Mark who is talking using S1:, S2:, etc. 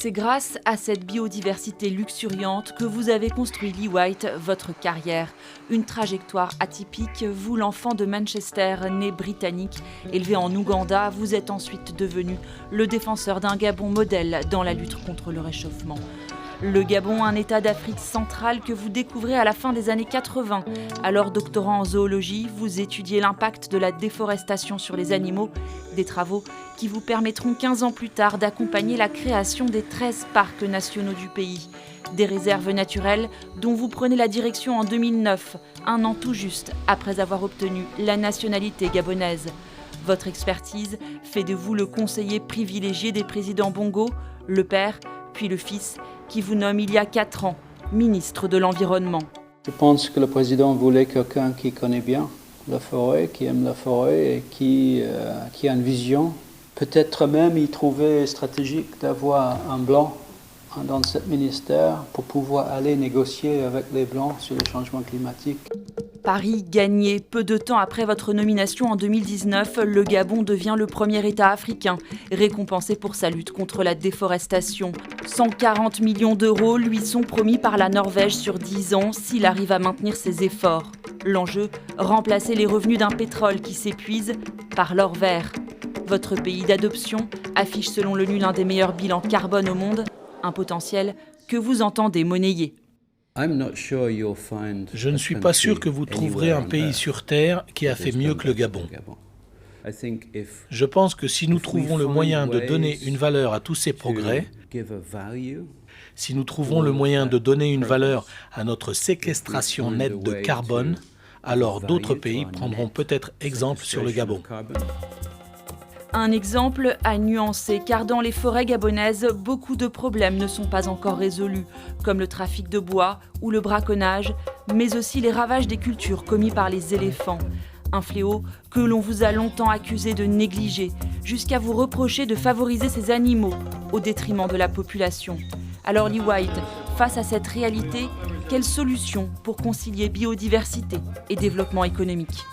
S1: C'est grâce à cette biodiversité luxuriante que vous avez construit Lee White, votre carrière. Une trajectoire atypique, vous l'enfant de Manchester, né britannique, élevé en Ouganda, vous êtes ensuite devenu le défenseur d'un Gabon modèle dans la lutte contre le réchauffement. Le Gabon, un état d'Afrique centrale que vous découvrez à la fin des années 80. Alors doctorant en zoologie, vous étudiez l'impact de la déforestation sur les animaux, des travaux qui vous permettront 15 ans plus tard d'accompagner la création des 13 parcs nationaux du pays. Des réserves naturelles dont vous prenez la direction en 2009, un an tout juste après avoir obtenu la nationalité gabonaise. Votre expertise fait de vous le conseiller privilégié des présidents Bongo, le père, puis le fils, qui vous nomme il y a 4 ans ministre de l'Environnement.
S2: Je pense que le président voulait quelqu'un qui connaît bien la forêt, qui aime la forêt et qui a une vision. Peut-être même il trouvait stratégique d'avoir un blanc dans ce ministère pour pouvoir aller négocier avec les blancs sur le changement climatique.
S1: Paris gagné. Peu de temps après votre nomination en 2019, le Gabon devient le premier État africain récompensé pour sa lutte contre la déforestation. 140 millions d'euros lui sont promis par la Norvège sur 10 ans s'il arrive à maintenir ses efforts. L'enjeu, remplacer les revenus d'un pétrole qui s'épuise par l'or vert. Votre pays d'adoption affiche selon l'ONU l'un des meilleurs bilans carbone au monde, un potentiel que vous entendez monnayer.
S3: Je ne suis pas sûr que vous trouverez un pays sur Terre qui a fait mieux que le Gabon. Je pense que si nous trouvons le moyen de donner une valeur à tous ces progrès, si nous trouvons le moyen de donner une valeur à notre séquestration nette de carbone, alors d'autres pays prendront peut-être exemple sur le Gabon.
S1: Un exemple à nuancer, car dans les forêts gabonaises, beaucoup de problèmes ne sont pas encore résolus, comme le trafic de bois ou le braconnage, mais aussi les ravages des cultures commis par les éléphants. Un fléau que l'on vous a longtemps accusé de négliger, jusqu'à vous reprocher de favoriser ces animaux au détriment de la population. Alors Lee White, face à cette réalité, quelle solution pour concilier biodiversité et développement économique ?